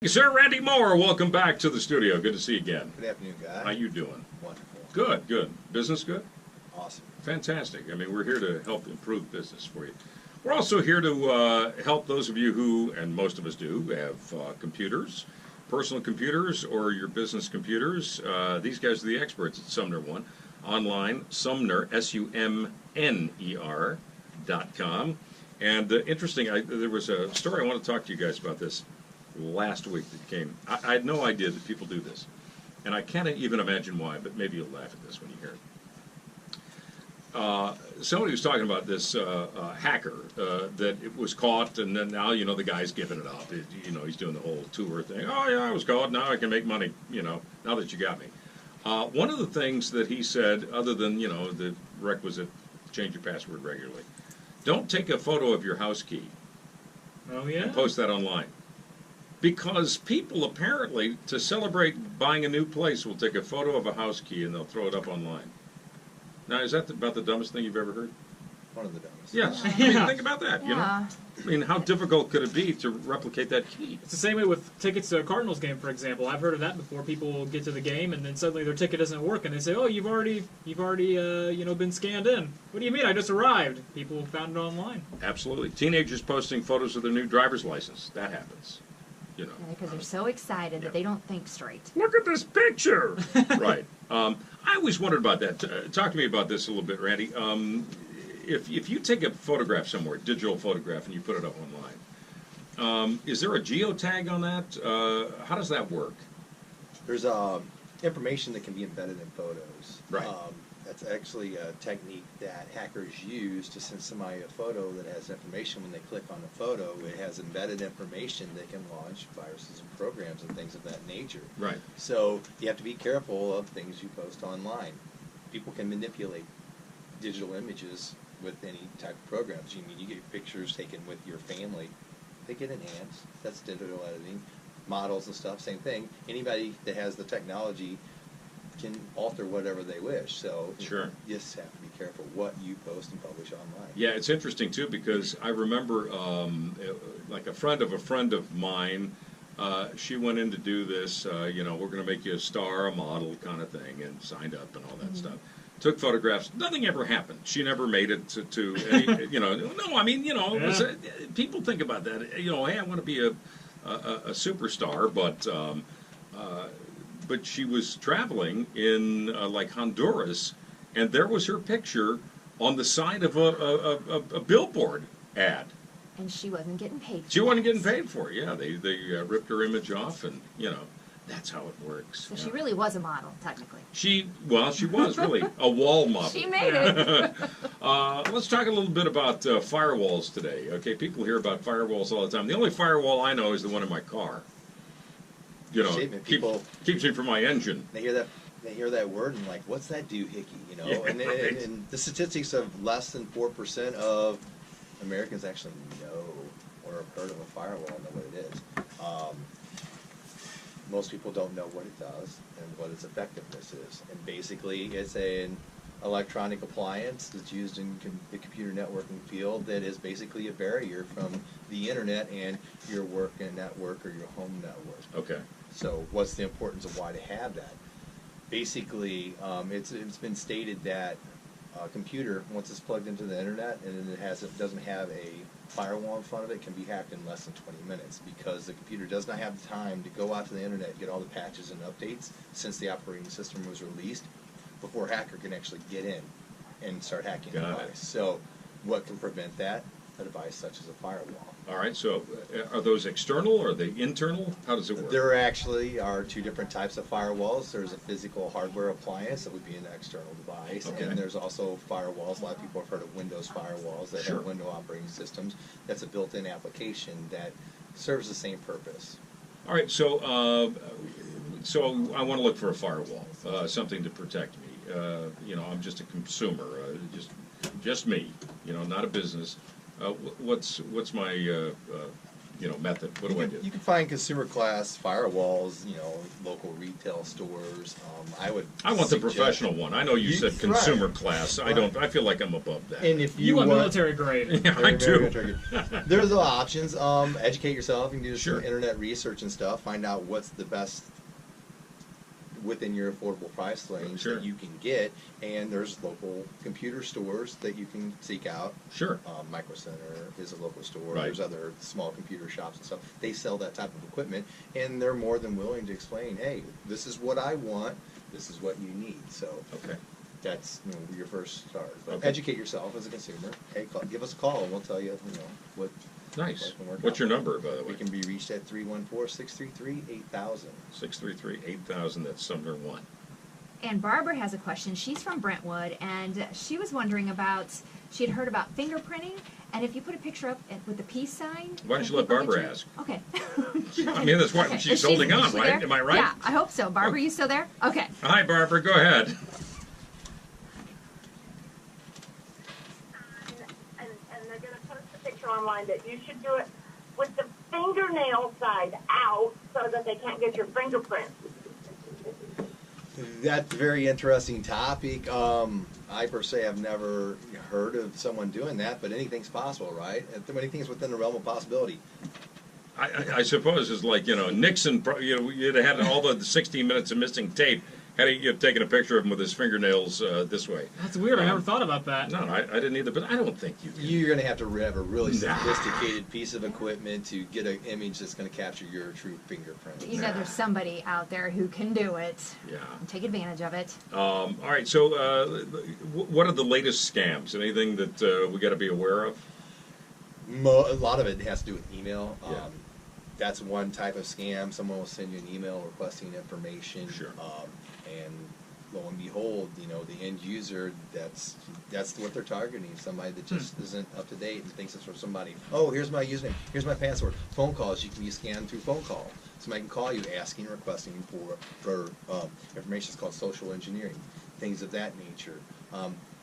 Sir Randy Moore, welcome back to the studio. Good to see you again. Good afternoon, guy. How you doing? Wonderful. Good, good. Business good? Awesome. Fantastic. I mean, we're here to help improve business for you. We're also here to help those of you who, and most of us do, have computers, personal computers or your business computers. These guys are the experts at SumnerOne. Online, Sumner, SUMNER.com. And interesting, there was a story I want to talk to you guys about this last week that came. I had no idea that people do this. And I can't even imagine why, but maybe you'll laugh at this when you hear it. Somebody was talking about this hacker that it was caught, and then now, the guy's giving it up. He's doing the whole tour thing. Oh, yeah, I was caught. Now I can make money, now that you got me. One of the things that he said, other than, the requisite change your password regularly, don't take a photo of your house key. Oh, yeah? And post that online. Because people apparently, to celebrate buying a new place, will take a photo of a house key and they'll throw it up online. Now, is that about the dumbest thing you've ever heard? One of the dumbest. Yes. Yeah. I mean, think about that, I mean, how difficult could it be to replicate that key? It's the same way with tickets to a Cardinals game, for example. I've heard of that before. People get to the game and then suddenly their ticket doesn't work, and they say, "Oh, you've already been scanned in." What do you mean? I just arrived. People found it online. Absolutely. Teenagers posting photos of their new driver's license. That happens. Because they're so excited that they don't think straight. Look at this picture. Right. I always wondered about that. Talk to me about this a little bit, Randy. If you take a photograph somewhere, digital photograph, and you put it up online, is there a geotag on that? How does that work? There's information that can be embedded in photos. Right. That's actually a technique that hackers use to send somebody a photo that has information. When they click on the photo, it has embedded information that can launch viruses and programs and things of that nature. Right. So you have to be careful of things you post online. People can manipulate digital images with any type of programs. You get pictures taken with your family, they get enhanced. That's digital editing. Models and stuff, same thing. Anybody that has the technology can alter whatever they wish. So sure. You just have to be careful what you post and publish online. Yeah, it's interesting too, because I remember like a friend of mine, she went in to do this, we're going to make you a star, a model kind of thing, and signed up and all that stuff. Took photographs. Nothing ever happened. She never made it to any, no, I mean, it was people think about that. Hey, I want to be a superstar, but she was traveling in like Honduras, and there was her picture on the side of a billboard ad. And she wasn't getting paid for it. She wasn't getting paid for it. Yeah, they ripped her image off, and that's how it works. So she really was a model, technically. She was really a wall model. She made it. Let's talk a little bit about firewalls today. Okay, people hear about firewalls all the time. The only firewall I know is the one in my car. Keeps me from my engine. They hear that word and like, what's that doohickey? Yeah, and the statistics of less than 4% of Americans actually know or have heard of a firewall and know what it is. Most people don't know what it does and what its effectiveness is. And basically, it's an electronic appliance that's used in the computer networking field that is basically a barrier from the internet and your work network or your home network. Okay. So what's the importance of why to have that? Basically, it's been stated that a computer, once it's plugged into the internet and it doesn't have a firewall in front of it, can be hacked in less than 20 minutes because the computer does not have the time to go out to the internet and get all the patches and updates since the operating system was released before a hacker can actually get in and start hacking the device. So what can prevent that? A device such as a firewall. All right, so are those external or are they internal? How does it work? There actually are two different types of firewalls. There's a physical hardware appliance that would be an external device, and there's also firewalls. A lot of people have heard of Windows firewalls that have Windows operating systems. That's a built-in application that serves the same purpose. All right, so I want to look for a firewall, something to protect me. I'm just a consumer, just me. Not a business. What's my method? What do I do? You can find consumer class firewalls, local retail stores. I want the suggest- professional one. I know you said consumer class. I don't. I feel like I'm above that. And if You want military grade. Yeah, I do. There's the options. Educate yourself. You can do Sure. some internet research and stuff. Find out what's the best within your affordable price range Sure. that you can get. And there's local computer stores that you can seek out. Sure. Micro Center is a local store. Right. There's other small computer shops and stuff. They sell that type of equipment, and they're more than willing to explain, hey, this is what I want. This is what you need. So Okay. that's your first start. But Okay. educate yourself as a consumer. Hey, give us a call, and we'll tell you, what. Nice. what can work What's out. your number, by the way? We can be reached at 314-633-8000. 633-8000. That's SumnerOne. And Barbara has a question. She's from Brentwood, and she was wondering about, she had heard about fingerprinting, and if you put a picture up with the peace sign. Why don't you let Barbara ask? Okay. I mean, that's why she's holding on, is she right? there? Am I right? Yeah, I hope so. Barbara, you still there? Okay. Hi, Barbara. Go ahead. And they're going to post a picture online that you should do it with the fingernail side out so that they can't get your fingerprint. That's a very interesting topic. I per se have never heard of someone doing that, but anything's possible, right? Anything's within the realm of possibility. I suppose it's like, Nixon, you'd have had all the 16 minutes of missing tape had he taken a picture of him with his fingernails this way. That's weird. I never thought about that. No, I didn't either, but I don't think you can. You're going to have a really Nah. sophisticated piece of equipment to get an image that's going to capture your true fingerprint. There's somebody out there who can do it. Yeah. And take advantage of it. All right, so what are the latest scams? Anything that we got to be aware of? A lot of it has to do with email. Yeah. That's one type of scam. Someone will send you an email requesting information. Sure. And lo and behold, the end user, that's what they're targeting. Somebody that just isn't up to date and thinks it's from somebody. Oh, here's my username. Here's my password. Phone calls. You can be scanned through phone call. Somebody can call you asking, requesting for information. It's called social engineering. Things of that nature.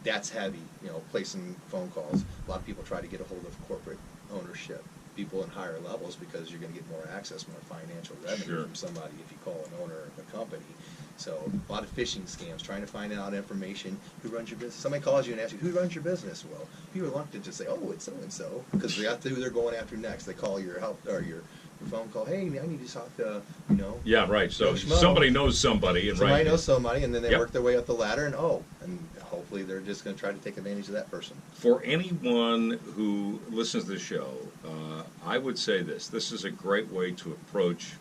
That's heavy. Placing phone calls. A lot of people try to get a hold of corporate ownership. People in higher levels because you're going to get more access, more financial revenue Sure. from somebody if you call an owner of a company. So a lot of phishing scams, trying to find out information, who runs your business. Somebody calls you and asks you, who runs your business? Well, you're reluctant to say, oh, it's so-and-so, because that's who they're going after next. They call your help or your phone call, hey, I need to talk to, Yeah, right. So Schmo. somebody knows somebody, and somebody right. knows somebody, and then they Yep. work their way up the ladder, and hopefully they're just going to try to take advantage of that person. For anyone who listens to the show, I would say this. This is a great way to approach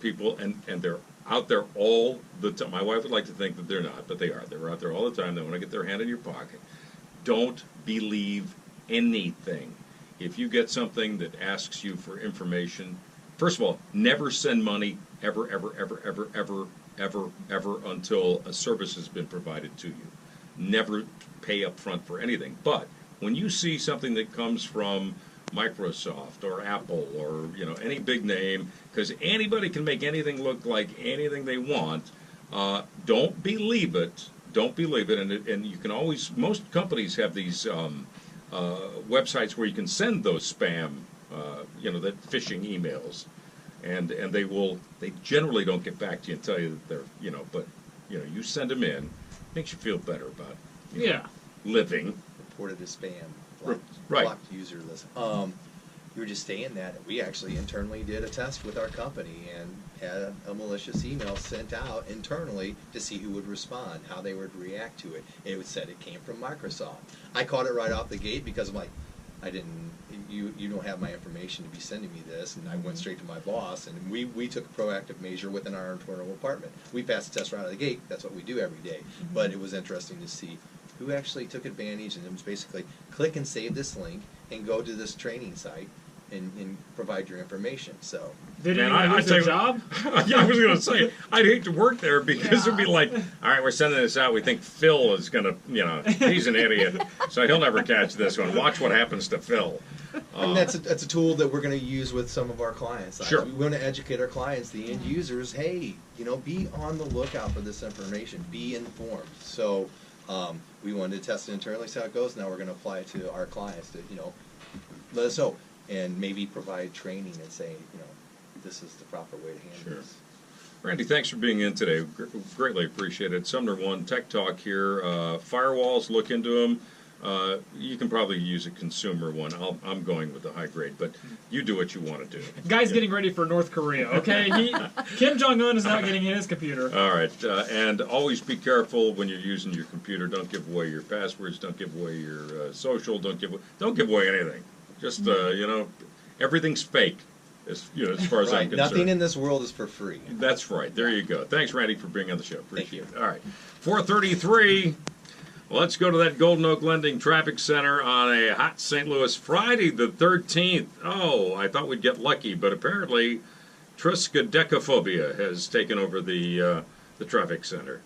people, and they're out there all the time. My wife would like to think that they're not, but they are. They're out there all the time. They want to get their hand in your pocket. Don't believe anything. If you get something that asks you for information, first of all, never send money ever until a service has been provided to you. Never pay up front for anything. But when you see something that comes from Microsoft or Apple or any big name, because anybody can make anything look like anything they want, don't believe it. Don't believe it. And you can always, most companies have these websites where you can send those spam, that phishing emails, and they generally don't get back to you and tell you that they're, but you send them in, makes you feel better about living. Reported as spam. Right. Blocked user list. You were just saying that. We actually internally did a test with our company and had a malicious email sent out internally to see who would respond, how they would react to it. It said it came from Microsoft. I caught it right off the gate because I'm like, you don't have my information to be sending me this, and I went straight to my boss, and we took a proactive measure within our internal department. We passed the test right out of the gate. That's what we do every day. But it was interesting to see who actually took advantage, and it was basically click and save this link and go to this training site and provide your information. So Did Man, anyone lose their tell you- job? Yeah, I was going to say, I'd hate to work there because it'd be like, all right, we're sending this out. We think Phil is going to, he's an idiot, so he'll never catch this one. Watch what happens to Phil. and that's a tool that we're going to use with some of our clients. Sure. We want to educate our clients, the end users. Hey, be on the lookout for this information. Be informed. So we wanted to test it internally, see how it goes. Now we're going to apply it to our clients to let us know. and maybe provide training and say, this is the proper way to handle Sure. this. Randy, thanks for being in today. Greatly appreciated. SumnerOne Tech Talk here. Firewalls, look into them. You can probably use a consumer one. I'm going with the high grade, but you do what you want to do. Guy's getting ready for North Korea, okay? Kim Jong-un is not getting in his computer. All right, and always be careful when you're using your computer. Don't give away your passwords. Don't give away your social. Don't give away anything. Just everything's fake, as far as I'm concerned. Nothing in this world is for free. That's right. There you go. Thanks, Randy, for being on the show. Appreciate Thank it. All right, 4:33. Let's go to that Golden Oak Lending Traffic Center on a hot St. Louis Friday the 13th. Oh, I thought we'd get lucky, but apparently triskaidekaphobia has taken over the traffic center.